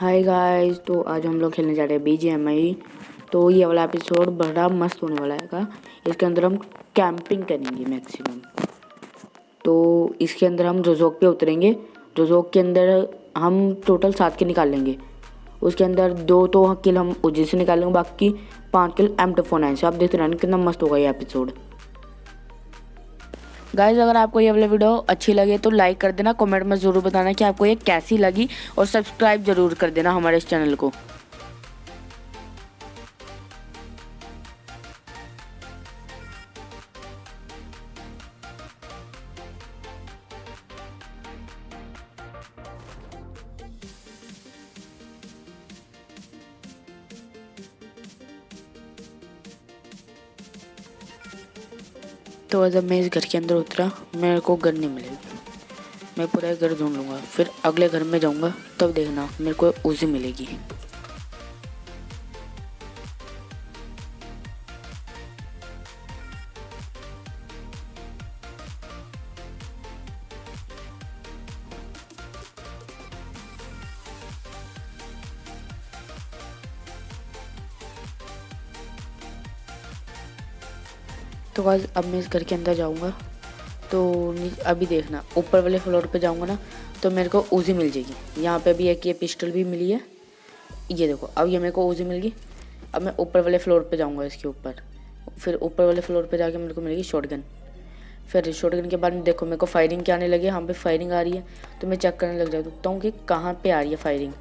Hi guys, तो आज हम लोग खेलने जा रहे हैं BGMI। तो ये वाला एपिसोड बड़ा मस्त होने वाला है। इसके अंदर हम कैंपिंग करेंगे मैक्सिमम। तो इसके अंदर हम रोजोक पे उतरेंगे। रोजोक के अंदर हम टोटल 7 किल निकाल लेंगे। उसके अंदर 2 तो किल हम उजी से निकालेंगे, बाकी 5 किल M249 से। आप देखते रहना कितना मस्त होगा ये एपिसोड। गाइज, अगर आपको ये वाली वीडियो अच्छी लगे तो लाइक कर देना, कमेंट में ज़रूर बताना कि आपको ये कैसी लगी, और सब्सक्राइब ज़रूर कर देना हमारे इस चैनल को। तो जब मैं इस घर के अंदर उतरा, मेरे को घर नहीं मिलेगी। मैं पूरा घर ढूंढ लूँगा, फिर अगले घर में जाऊँगा, तब देखना मेरे को उसी मिलेगी। तो गाइस, अब मैं इस घर के अंदर जाऊँगा। तो अभी देखना, ऊपर वाले फ्लोर पे जाऊँगा ना, तो मेरे को उजी मिल जाएगी। यहाँ पे भी एक ये पिस्टल भी मिली है। ये देखो, अब ये मेरे को उजी मिल गई। अब मैं ऊपर वाले फ्लोर पे जाऊँगा, इसके ऊपर। फिर ऊपर वाले फ्लोर पे जाके मेरे को मिलेगी शॉटगन। फिर शॉटगन के बाद में देखो मेरे को फायरिंग क्या आने लगी। यहाँ पे फायरिंग आ रही है, तो मैं चेक करने लग जाता हूँ कि कहाँ पे आ रही है फायरिंग।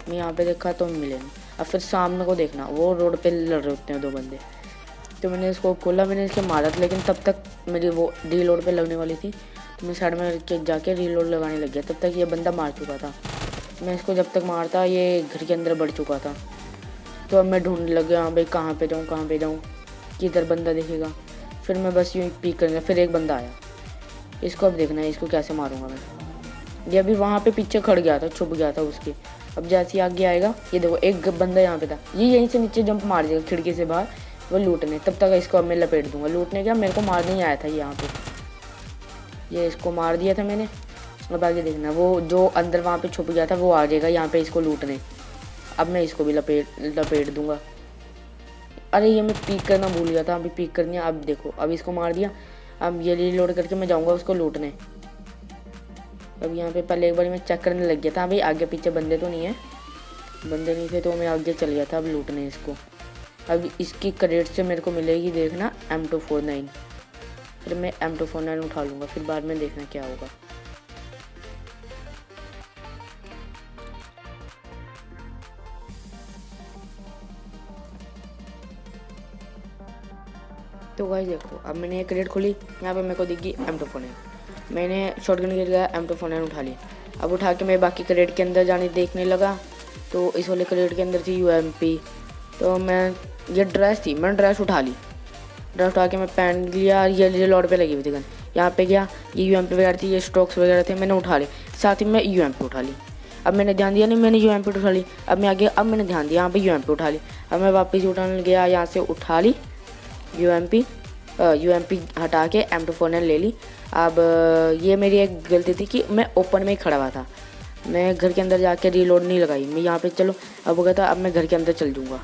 मैं यहाँ पे देखा तो मिले नहीं। अब फिर सामने को देखना, वो रोड पे लड़ रहे होते हैं 2 बंदे। तो मैंने इसको खोला, मैंने इसके मारा था, लेकिन तब तक मेरी वो रीलोड पे लगने वाली थी। तो मैं साइड में जाके रीलोड लगाने लग गया। तब तक ये बंदा मार चुका था। मैं इसको जब तक मारता, ये घर के अंदर बढ़ चुका था। तो अब मैं ढूंढने लग गया, हाँ भाई कहाँ पे जाऊँ, किधर बंदा दिखेगा। फिर मैं बस यूँ पीक करूँगा। फिर एक बंदा आया, इसको अब देखना है, इसको कैसे मारूंगा मैं। ये अभी वहाँ पे पीछे खड़ गया था, छुप गया था उसके। अब जैसे ही आगे आएगा, ये देखो एक बंदा यहाँ पे था, ये यहीं से नीचे जंप मार देगा खिड़की से बाहर, वो लूटने। तब तक इसको अब मैं लपेट दूंगा। लूटने क्या, मेरे को मारने ही आया था यहाँ पे। ये इसको मार दिया था मैंने। अब आगे देखना, वो जो अंदर वहाँ पे छुप गया था वो आ जाएगा यहाँ पे इसको लूटने। अब मैं इसको भी लपेट दूंगा। अरे ये मैं पीक करना भूल गया था, अभी पीक करनी है। अब देखो, अब इसको मार दिया। अब ये रीलोड करके मैं जाऊँगा उसको लूटने। अब यहाँ पे पहले एक बार मैं चेक करने लग गया था, भाई आगे पीछे बंदे तो नहीं है। बंदे नहीं थे तो मैं आगे चल गया था अब लूटने इसको। अब इसकी क्रेडिट से मेरे को मिलेगी, देखना, M249। फिर मैं M249 उठा लूँगा, फिर बाद में देखना क्या होगा। तो गाइस देखो, अब मैंने एक क्रेडिट खोली, यहाँ पे मेरे को दिखी M249। मैंने शॉटगन गिर गया, M249 उठा ली। अब उठा के मैं बाकी क्रेडिट के अंदर जाने देखने लगा। तो इस वाले क्रेडिट के अंदर थी UMP। तो मैं, ये ड्रेस थी, मैंने ड्रेस उठा ली। ड्रेस उठा के मैं पहन लिया। ये रिलोड पे लगी हुई थी गन। यहाँ पे गया, ये UMP वगैरह थी, ये स्टॉक्स वगैरह थे, मैंने उठा ली। साथ ही मैं UMP उठा ली। अब मैंने ध्यान दिया नहीं, मैंने UMP उठा ली। अब मैं आगे, अब मैंने ध्यान दिया, यहाँ पे UMP उठा ली। अब मैं वापस उठाने गया, यहाँ से उठा ली UMP हटा के M249 ले ली। अब ये मेरी एक गलती थी कि मैं ओपन में ही खड़ा हुआ था। मैं घर के अंदर जाके रीलोड नहीं लगाई। मैं यहाँ पे चलो, अब हो गया था, अब मैं घर के अंदर चल दूँगा।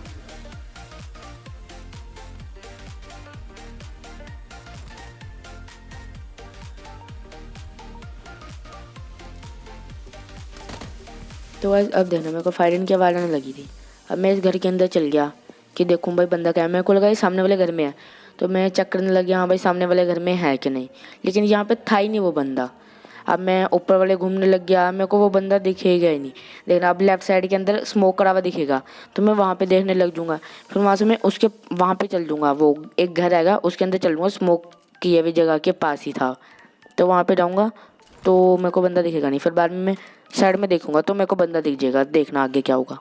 तो अब देखना, मेरे को फायरिंग की आवाज़ आने लगी थी। अब मैं इस घर के अंदर चल गया कि देखूँ भाई बंदा क्या है। मेरे को लगा ये सामने वाले घर में है, तो मैं चेक करने लग गया, हाँ भाई सामने वाले घर में है कि नहीं। लेकिन यहाँ पे था ही नहीं वो बंदा। अब मैं ऊपर वाले घूमने लग गया, मेरे को वो बंदा दिखेगा ही नहीं। देखना, अब लेफ्ट साइड के अंदर स्मोक करा हुआ दिखेगा, तो मैं वहाँ पे देखने लग जाऊँगा। फिर वहाँ से मैं उसके वहाँ पे चल दूँगा, वो एक घर आएगा उसके अंदर चल दूँगा, स्मोक किए हुई जगह के पास ही था। तो वहाँ पे जाऊँगा तो मेरे को बंदा दिखेगा नहीं। फिर बाद में मैं साइड में देखूँगा तो मेरे को बंदा दिख जाएगा। देखना आगे क्या होगा।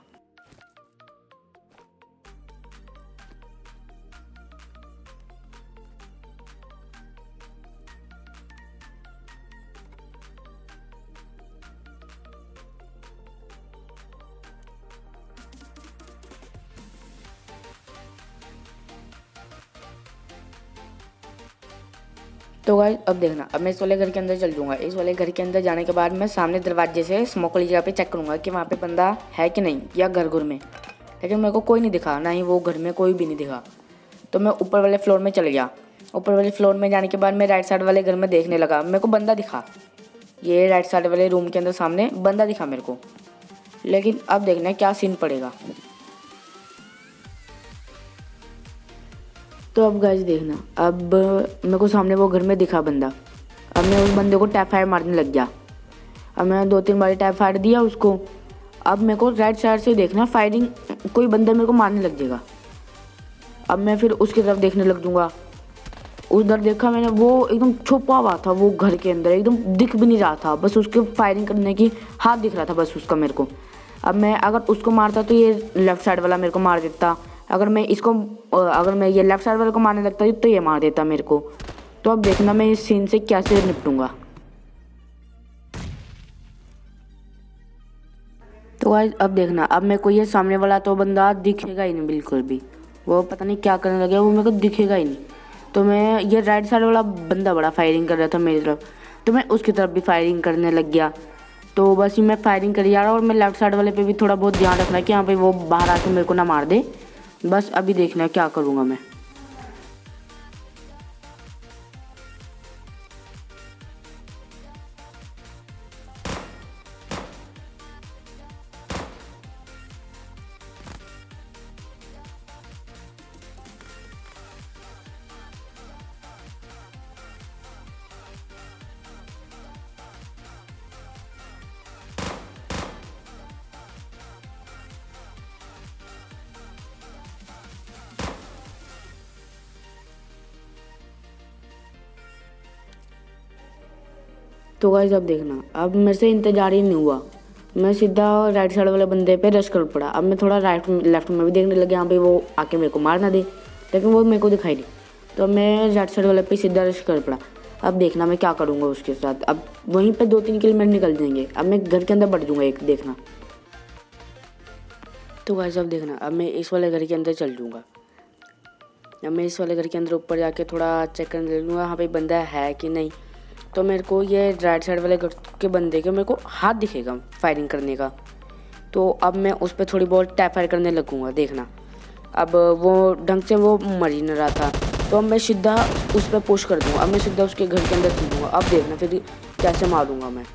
तो गाइस अब देखना, अब मैं इस वाले घर के अंदर चल जाऊँगा। इस वाले घर के अंदर जाने के बाद मैं सामने दरवाजे से स्मोक वाली जगह पे चेक करूँगा कि वहाँ पे बंदा है कि नहीं, या घर में। लेकिन मेरे को कोई नहीं दिखा, ना ही वो घर में कोई भी नहीं दिखा। तो मैं ऊपर वाले फ्लोर में चल गया। ऊपर वाले फ्लोर में जाने के बाद मैं राइट साइड वाले घर में देखने लगा। मेरे को बंदा दिखा, ये राइट साइड वाले रूम के अंदर सामने बंदा दिखा मेरे को। लेकिन अब देखना क्या सीन पड़ेगा। तो अब गाइस देखना, अब मेरे को सामने वो घर में दिखा बंदा। अब मैं उस बंदे को टैप फायर मारने लग गया। अब मैंने 2-3 बार टैप फायर दिया उसको। अब मेरे को राइट साइड से देखना फायरिंग, कोई बंदा मेरे को मारने लग जाएगा। अब मैं फिर उसकी तरफ देखने लग दूंगा। उधर देखा मैंने, वो एकदम छुपा हुआ था, वो घर के अंदर एकदम दिख भी नहीं रहा था, बस उसके फायरिंग करने की हाथ दिख रहा था बस उसका मेरे को। अब मैं अगर उसको मारता तो ये लेफ्ट साइड वाला मेरे को मार देता। अगर मैं ये लेफ्ट साइड वाले को मारने लगता तो ये मार देता मेरे को। तो अब देखना मैं इस सीन से कैसे निपटूंगा। तो गाइस अब देखना, अब मेरे को ये सामने वाला तो बंदा दिखेगा ही नहीं बिल्कुल भी। वो पता नहीं क्या करने लगे, वो मेरे को दिखेगा ही नहीं। तो मैं ये राइट साइड वाला बंदा बड़ा फायरिंग कर रहा था मेरी तरफ, तो मैं उसकी तरफ भी फायरिंग करने लग गया। तो बस मैं फायरिंग कर जा रहा हूँ, और मैं लेफ्ट साइड वाले पे भी थोड़ा बहुत ध्यान रखना कि यहाँ पे वो बाहर आके मेरे को ना मार दे। बस अभी देखना क्या करूँगा मैं। तो गाइस अब देखना, अब मेरे से इंतजार ही नहीं हुआ, मैं सीधा राइट साइड वाले बंदे पे रश कर पड़ा। अब मैं थोड़ा राइट लेफ्ट में भी देखने लगे, यहाँ पे वो आके मेरे को मार ना दे, लेकिन वो मेरे को दिखाई दी। तो अब मैं राइट साइड वाले पे सीधा रश कर पड़ा। अब देखना मैं क्या करूँगा उसके साथ। अब वहीं पे 2-3 किल मेरे निकल जाएंगे। अब मैं घर के अंदर बढ़ जाऊँगा एक, देखना। तो गाइस अब देखना, अब मैं इस वाले घर के अंदर चल जाऊँगा। अब मैं इस वाले घर के अंदर ऊपर जाके थोड़ा चेक करने लूँगा यहाँ पे बंदा है कि नहीं। तो मेरे को ये राइट साइड वाले घर के बंदे के मेरे को हाथ दिखेगा फायरिंग करने का। तो अब मैं उस पर थोड़ी बहुत टैप फायर करने लगूँगा, देखना। अब वो ढंग से वो मर ही नहीं रहा था, तो अब मैं सीधा उस पर पुश कर दूँगा। अब मैं सीधा उसके घर के अंदर कूदूँगा। अब देखना फिर कैसे मारूँगा मैं।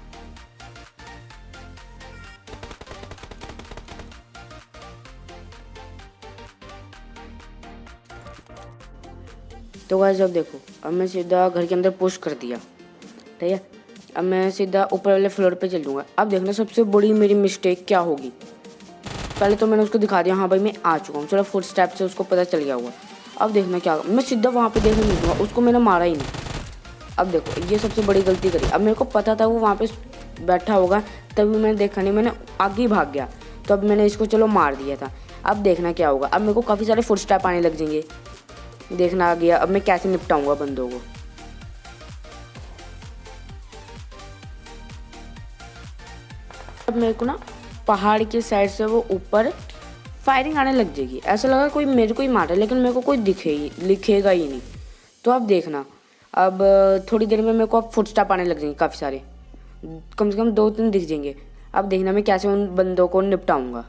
तो गाइस अब देखो, अब मैं सीधा घर के अंदर पुश कर दिया, ठीक है। अब मैं सीधा ऊपर वाले फ्लोर पे चल दूँगा। अब देखना सबसे बड़ी मेरी मिस्टेक क्या होगी। पहले तो मैंने उसको दिखा दिया, हाँ भाई मैं आ चुका हूँ, चलो फुट स्टेप से उसको पता चल गया होगा। अब देखना क्या, मैं सीधा वहाँ पे देखने नहीं दूँगा, उसको मैंने मारा ही नहीं। अब देखो ये सबसे बड़ी गलती करी। अब मेरे को पता था वो वहाँ पे बैठा होगा, तभी मैंने देखा नहीं, मैंने आगे ही भाग गया। तो अब मैंने इसको चलो मार दिया था। अब देखना क्या होगा, अब मेरे को काफ़ी सारे फुट स्टेप आने लग जाएंगे, देखना आ गया। अब मैं कैसे निपटाऊँगा बंदों को। अब मेरे को ना पहाड़ के साइड से वो ऊपर फायरिंग आने लग जाएगी, ऐसा लगा कोई मेरे को ही मार रहा है, लेकिन मेरे को कोई दिखेगा ही नहीं। तो अब देखना, अब थोड़ी देर में मेरे को अब फुटस्टेप आने लग जाएंगे काफ़ी सारे, कम से कम 2-3 दिख जाएंगे। अब देखना मैं कैसे उन बंदों को निपटाऊंगा।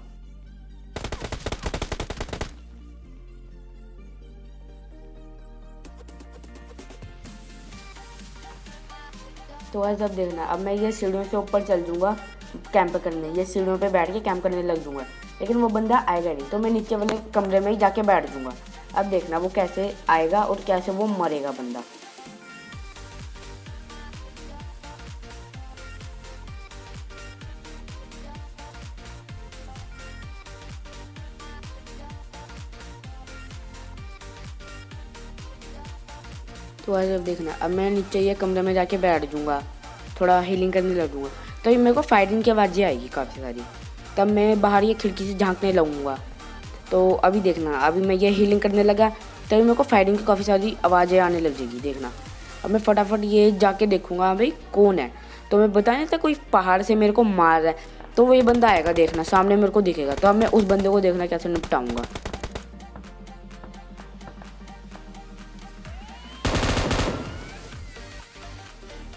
तो ऐसा अब देखना, अब मैं ये सीढ़ियों से ऊपर चल जाऊँगा कैंप करने, ये सीढ़ियों पे बैठ के कैंप करने लग जाऊँगा। लेकिन वो बंदा आएगा नहीं, तो मैं नीचे वाले कमरे में ही जाके बैठ जाऊँगा। अब देखना वो कैसे आएगा और कैसे वो मरेगा बंदा। तो ऐसे अब देखना, अब मैं नीचे ये कमरे में जाके बैठ जाऊँगा, थोड़ा हीलिंग करने लगूँगा। तो ये मेरे को फायरिंग की आवाज़ें आएगी काफ़ी सारी, तब मैं बाहर ये खिड़की से झांकने लगूँगा। तो अभी देखना, अभी मैं ये हीलिंग करने लगा, तभी मेरे को फायरिंग की काफ़ी सारी आवाज़ें आने लग जाएगी, देखना। अब मैं फटाफट ये जाके देखूँगा भाई कौन है। तो मैं बता नहीं था कोई पहाड़ से मेरे को मार रहा है, तो वो ये बंदा आएगा, देखना सामने मेरे को दिखेगा। तो अब मैं उस बंदे को देखना कैसे निपटाऊँगा।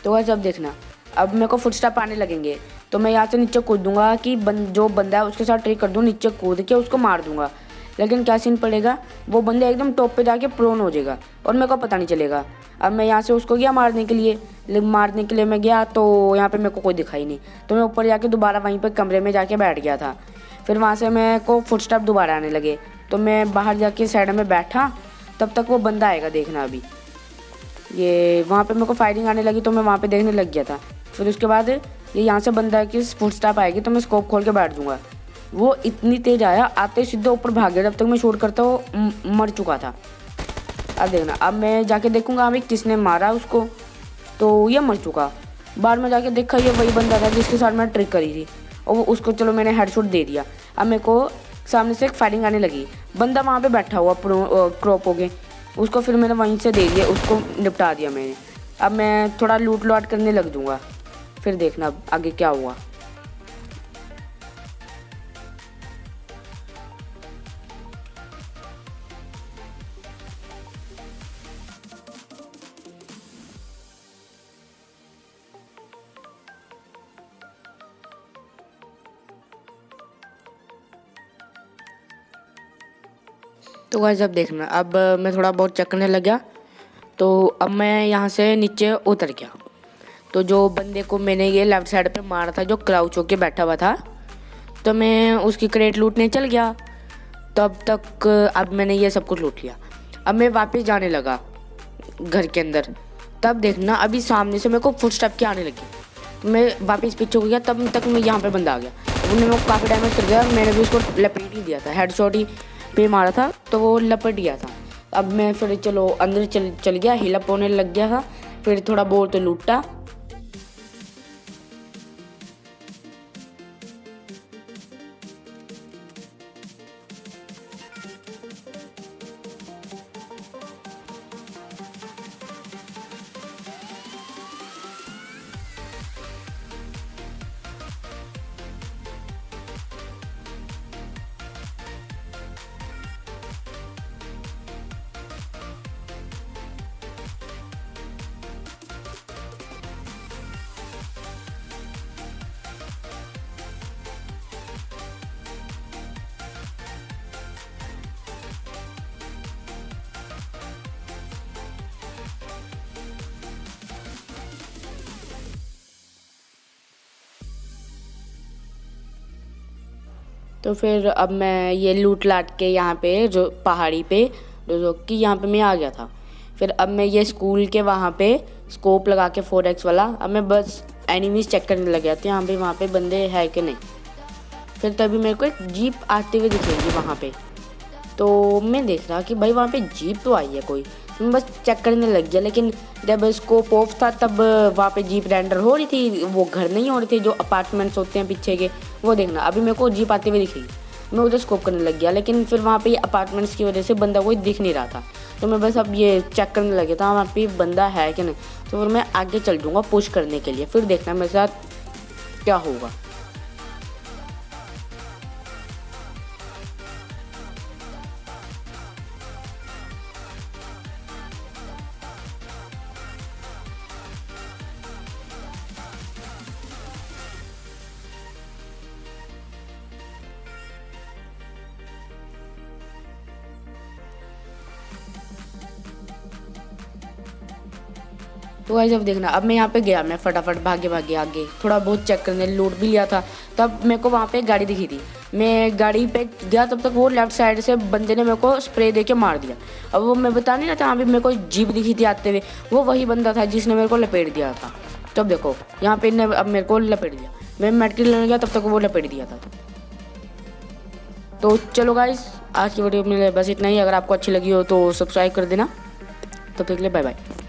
तो गाइस अब देखना, अब मेरे को फुटस्टेप आने लगेंगे तो मैं यहाँ से नीचे कूद दूंगा कि जो बंदा है उसके साथ ट्रिक कर दूँ, नीचे कूद के उसको मार दूंगा। लेकिन क्या सीन पड़ेगा, वो बंदा एकदम टॉप पे जाके प्रोन हो जाएगा और मेरे को पता नहीं चलेगा। अब मैं यहाँ से उसको गया मारने के लिए, मैं गया तो यहाँ पे मेरे को कोई दिखाई नहीं, तो मैं ऊपर जाके दोबारा वहीं पे कमरे में जाके बैठ गया था। फिर वहाँ से मेरे को फुटस्टेप दोबारा आने लगे तो मैं बाहर जाके साइड में बैठा, तब तक वो बंदा आएगा देखना। अभी ये वहाँ पे मेरे को फायरिंग आने लगी तो मैं वहाँ पे देखने लग गया था। फिर उसके बाद ये यहाँ से बंदा की फुटस्टेप आएगी तो मैं स्कोप खोल के बैठ दूंगा। वो इतनी तेज आया, आते ही सीधे ऊपर भाग गया, जब तक मैं शूट करता वो मर चुका था। अब देखना, अब मैं जाके देखूंगा अभी किसने मारा उसको, तो ये मर चुका। बाहर में जाके देखा ये वही बंदा था जिसके साथ मैंने ट्रिक करी थी और वो उसको चलो मैंने हेडशॉट दे दिया। अब मेरे को सामने से एक फायरिंग आने लगी, बंदा वहाँ पे बैठा हुआ क्रॉप हो गए, उसको फिर मैंने वहीं से दे दिया, उसको निपटा दिया मैंने। अब मैं थोड़ा लूट लॉट करने लग दूँगा, फिर देखना आगे क्या हुआ। तो गाइस अब देखना, अब मैं थोड़ा बहुत चेक करने लग गया तो अब मैं यहाँ से नीचे उतर गया। तो जो बंदे को मैंने ये लेफ्ट साइड पे मारा था जो क्राउच होके बैठा हुआ था, तो मैं उसकी क्रेट लूटने चल गया। तब तक अब मैंने ये सब कुछ लूट लिया। अब मैं वापस जाने लगा घर के अंदर, तब देखना अभी सामने से मेरे को फुटस्टेप के आने लगी तो मैं वापस पीछे हो गया। तब तक मैं यहाँ पे बंदा आ गया, उन्होंने मेरे को काफ़ी डैमेज कर दिया, मैंने भी उसको लपेट ही दिया था, हेडशॉट ही पे मारा था तो वो लपट गया था। अब मैं फिर चलो अंदर चल गया, हिलअप होने लग गया था, फिर थोड़ा बहुत लूटा। तो फिर अब मैं ये लूट लाट के यहाँ पे जो पहाड़ी पे जो कि यहाँ पे मैं आ गया था। फिर अब मैं ये स्कूल के वहाँ पे स्कोप लगा के 4x वाला, अब मैं बस एनिमीज चेक करने लग गया था यहाँ पे वहाँ पे बंदे है कि नहीं। फिर तभी मेरे को एक जीप आते हुए दिखेगी वहाँ पे, तो मैं देख रहा कि भाई वहाँ पे जीप तो आई है कोई, तो मैं बस चेक करने लग गया। लेकिन जब स्कोप ऑफ था तब वहाँ पे जीप रेंडर हो रही थी, वो घर नहीं हो रहे थे जो अपार्टमेंट्स होते हैं पीछे के, वो देखना अभी मेरे को जीप आते हुए दिखेगी। मैं उधर स्कोप करने लग गया, लेकिन फिर वहाँ पे ये अपार्टमेंट्स की वजह से बंदा कोई दिख नहीं रहा था, तो मैं बस अब ये चेक करने लग गया था वहाँ पे बंदा है कि नहीं। तो फिर मैं आगे चल दूँगा पुश करने के लिए, फिर देखना मेरे साथ क्या होगा। तो गाइस अब देखना, अब मैं यहाँ पे गया, मैं फटाफट भागे भागे आगे थोड़ा बहुत चेक करने, लूट भी लिया था। तब मेरे को वहाँ पे एक गाड़ी दिखी थी, मैं गाड़ी पे गया, तब तक वो लेफ्ट साइड से बंदे ने मेरे को स्प्रे दे के मार दिया। अब वो मैं बता नहीं रहा था, यहाँ पे मेरे को जीप दिखी थी आते हुए, वो वही बंदा था जिसने मेरे को लपेट दिया था। तब देखो यहाँ पे अब मेरे को लपेट दिया, मैं मेडिकल लेने गया तब तक वो लपेट दिया था। तो चलो गाइस आज की वीडियो में बस इतना ही। अगर आपको अच्छी लगी हो तो सब्सक्राइब कर देना। तब तक के लिए बाय बाय।